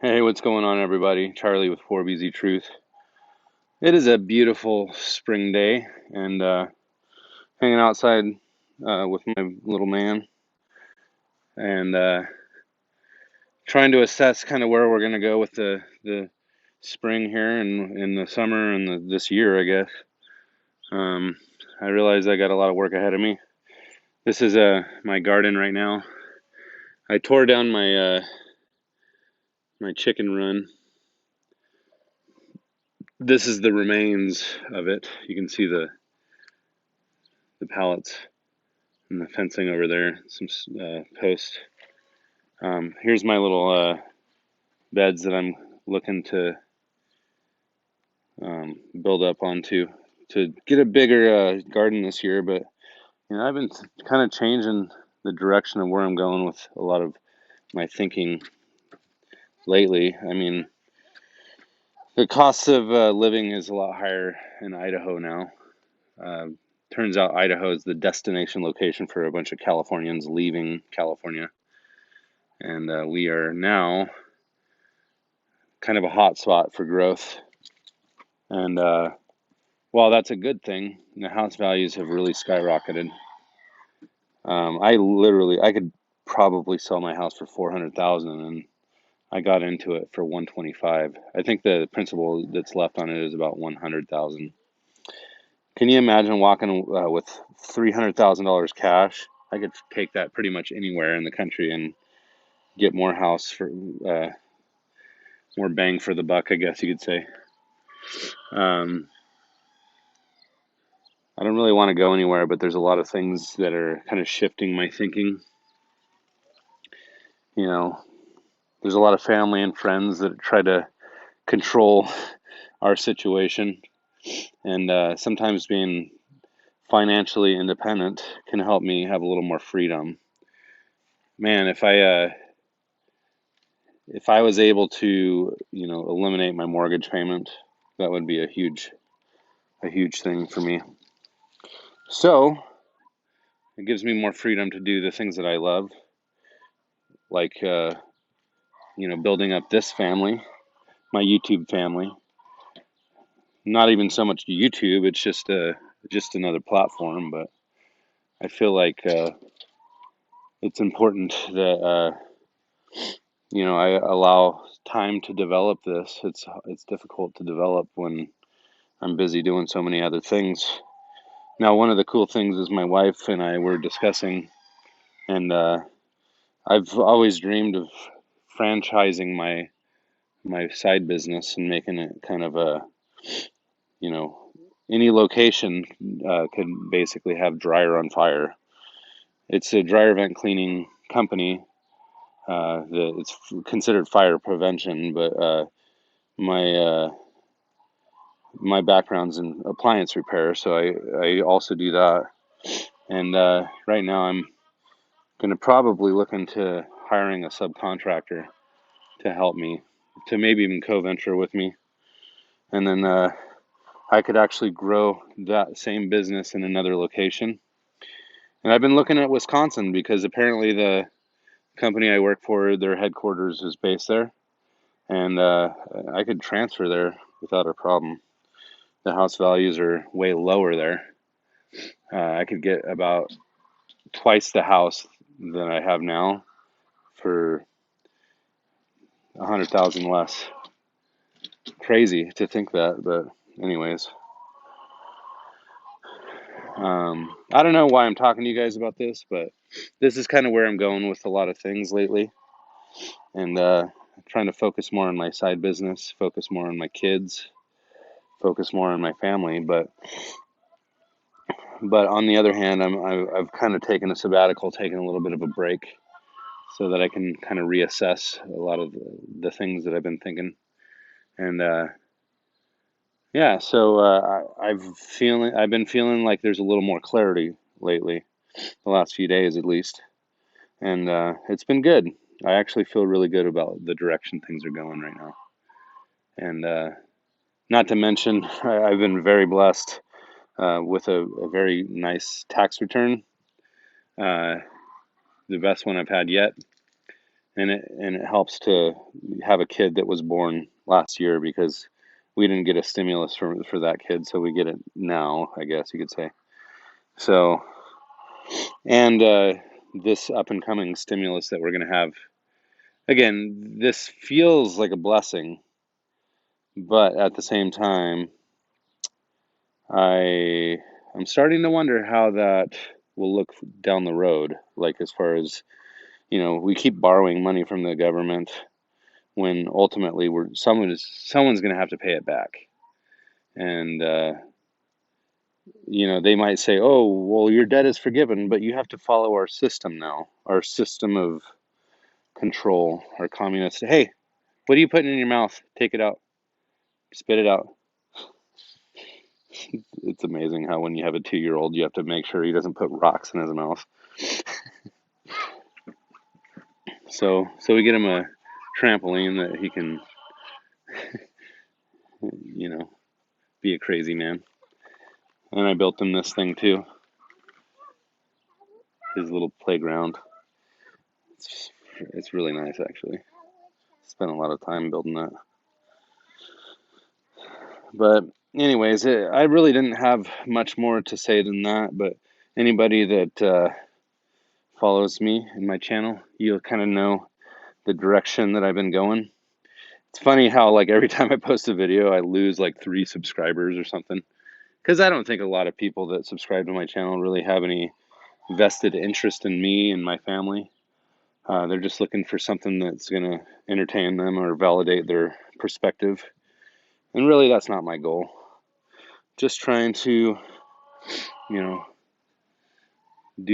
Hey, what's going on, everybody? Charlie with 4BZ Truth. It is a beautiful spring day, and hanging outside with my little man, and trying to assess kind of where we're going to go with the spring here and in the summer and this year, I guess. Um, I realize I got a lot of work ahead of me. This is my garden right now. I tore down my chicken run. This is the remains of it. You can see the pallets and the fencing over there, some posts. Here's my little beds that I'm looking to build up onto to get a bigger garden this year. But I've been kind of changing the direction of where I'm going with a lot of my thinking lately. I mean, the cost of living is a lot higher in Idaho now. Uh, Turns out Idaho is the destination location for a bunch of Californians leaving California, and we are now kind of a hot spot for growth. And while that's a good thing, the house values have really skyrocketed. I could probably sell my house for 400,000, and I got into it for 125. I think the principal that's left on it is about 100,000. Can you imagine walking with $300,000 cash? I could take that pretty much anywhere in the country and get more house for more bang for the buck, I guess you could say. Um, I don't really want to go anywhere, but there's a lot of things that are kind of shifting my thinking. You know, there's a lot of family and friends that try to control our situation, and sometimes being financially independent can help me have a little more freedom. Man, if I was able to, eliminate my mortgage payment, that would be a huge thing for me. So it gives me more freedom to do the things that I love, like building up this family, my YouTube family. Not even so much YouTube; it's just another platform. But I feel like it's important that I allow time to develop this. It's difficult to develop when I'm busy doing so many other things. Now, one of the cool things is my wife and I were discussing, and I've always dreamed of franchising my side business and making it kind of a, you know, any location could basically have dryer on fire. It's a dryer vent cleaning company. It's considered fire prevention, but my my background's in appliance repair, so I also do that. And right now I'm going to probably look into hiring a subcontractor to help me, to maybe even co-venture with me, and then I could actually grow that same business in another location. And I've been looking at Wisconsin because apparently the company I work for, their headquarters is based there, and I could transfer there without a problem. The house values are way lower there. I could get about twice the house that I have now for 100,000 less. Crazy to think that, but anyways, I don't know why I'm talking to you guys about this, but this is kind of where I'm going with a lot of things lately, and trying to focus more on my side business, focus more on my kids, focus more on my family. But on the other hand, I've kind of taken a sabbatical, taken a little bit of a break, so that I can kind of reassess a lot of the things that I've been thinking, and yeah, so I've been feeling like there's a little more clarity lately, the last few days at least, and it's been good. I actually feel really good about the direction things are going right now, and not to mention I've been very blessed with a very nice tax return, uh, the best one I've had yet, and it helps to have a kid that was born last year because we didn't get a stimulus for that kid, so we get it now, I guess you could say. So, and this up and coming stimulus that we're going to have, again, this feels like a blessing, but at the same time, I'm starting to wonder how that will look down the road, like as far as, we keep borrowing money from the government when ultimately someone's going to have to pay it back. And they might say, "Oh, well, your debt is forgiven, but you have to follow our system now, our system of control, our communist. Hey, what are you putting in your mouth? Take it out, spit it out." It's amazing how when you have a 2-year-old, you have to make sure he doesn't put rocks in his mouth. So we get him a trampoline that he can, be a crazy man. And I built him this thing too, his little playground. It's really nice, actually. Spent a lot of time building that. But anyways, I really didn't have much more to say than that. But anybody that follows me in my channel, you'll kind of know the direction that I've been going. It's funny how like every time I post a video, I lose like 3 subscribers or something. Because I don't think a lot of people that subscribe to my channel really have any vested interest in me and my family. They're just looking for something that's going to entertain them or validate their perspective. And really, that's not my goal. Just trying to, do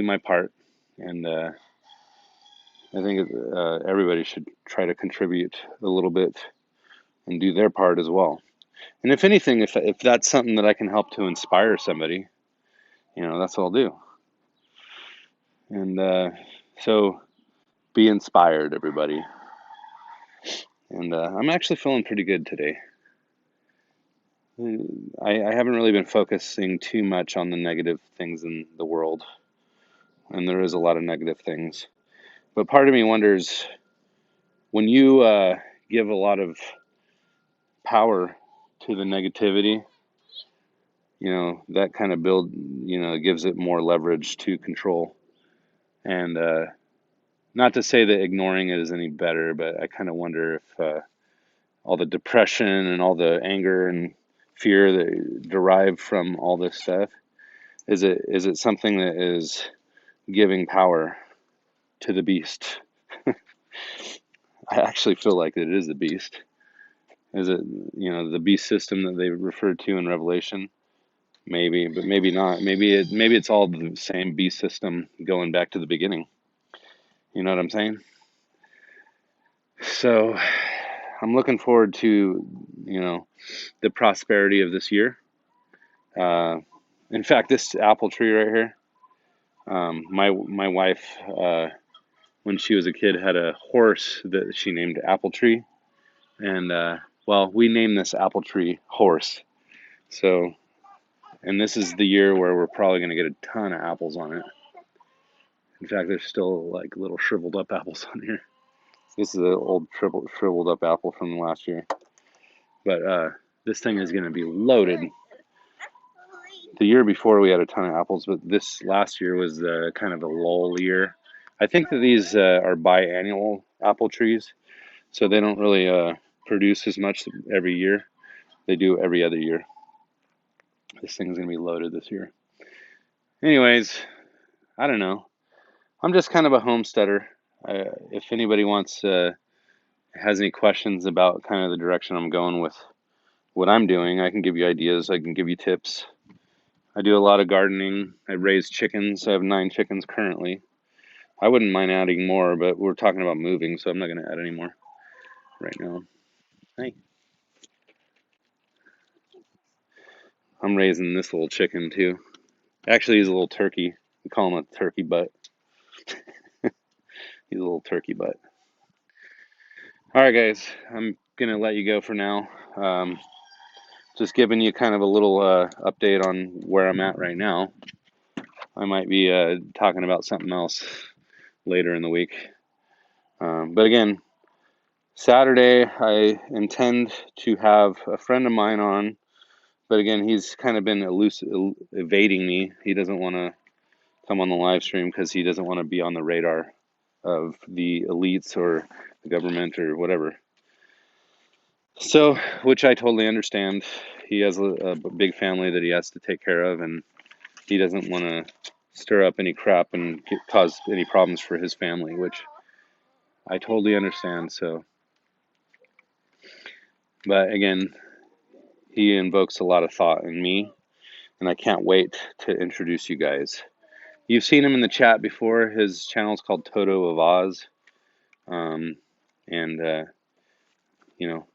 my part. And I think everybody should try to contribute a little bit and do their part as well. And if anything, if that's something that I can help to inspire somebody, that's what I'll do. And so be inspired, everybody. And I'm actually feeling pretty good today. I haven't really been focusing too much on the negative things in the world. And there is a lot of negative things. But part of me wonders, when you give a lot of power to the negativity, that kind of gives it more leverage to control. And not to say that ignoring it is any better, but I kind of wonder if all the depression and all the anger and fear that derive from all this stuff, is it something that is giving power to the beast? I actually feel like it is the beast. Is it, the beast system that they referred to in Revelation? Maybe, but maybe not. Maybe it's all the same beast system going back to the beginning. You know what I'm saying? So I'm looking forward to, the prosperity of this year. In fact, this apple tree right here, my wife, when she was a kid, had a horse that she named Apple Tree. And, we named this apple tree Horse. So, and this is the year where we're probably going to get a ton of apples on it. In fact, there's still like little shriveled up apples on here. This is an old shriveled up apple from last year. But this thing is going to be loaded. The year before we had a ton of apples, but this last year was kind of a lull year. I think that these are biannual apple trees, so they don't really produce as much every year. They do every other year. This thing's going to be loaded this year. Anyways, I don't know. I'm just kind of a homesteader. If anybody has any questions about kind of the direction I'm going with what I'm doing, I can give you ideas. I can give you tips. I do a lot of gardening. I raise chickens. I have 9 chickens currently. I wouldn't mind adding more, but we're talking about moving, so I'm not going to add any more right now. Hey. I'm raising this little chicken too. Actually, he's a little turkey. We call him a turkey butt. He's a little turkey butt. All right, guys. I'm going to let you go for now. Just giving you kind of a little update on where I'm at right now. I might be talking about something else later in the week. But again, Saturday, I intend to have a friend of mine on, but again, he's kind of been evading me. He doesn't want to come on the live stream because he doesn't want to be on the radar of the elites or the government or whatever. So, which I totally understand. He has a big family that he has to take care of, and he doesn't want to stir up any crap and cause any problems for his family, which I totally understand. So, but again, he invokes a lot of thought in me, and I can't wait to introduce you guys. You've seen him in the chat before. His channel is called Toto of Oz, and you know,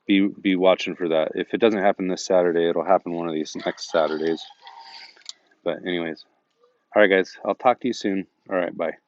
be watching for that. If it doesn't happen this Saturday, it'll happen one of these next Saturdays. But anyways, all right, guys, I'll talk to you soon. All right, bye.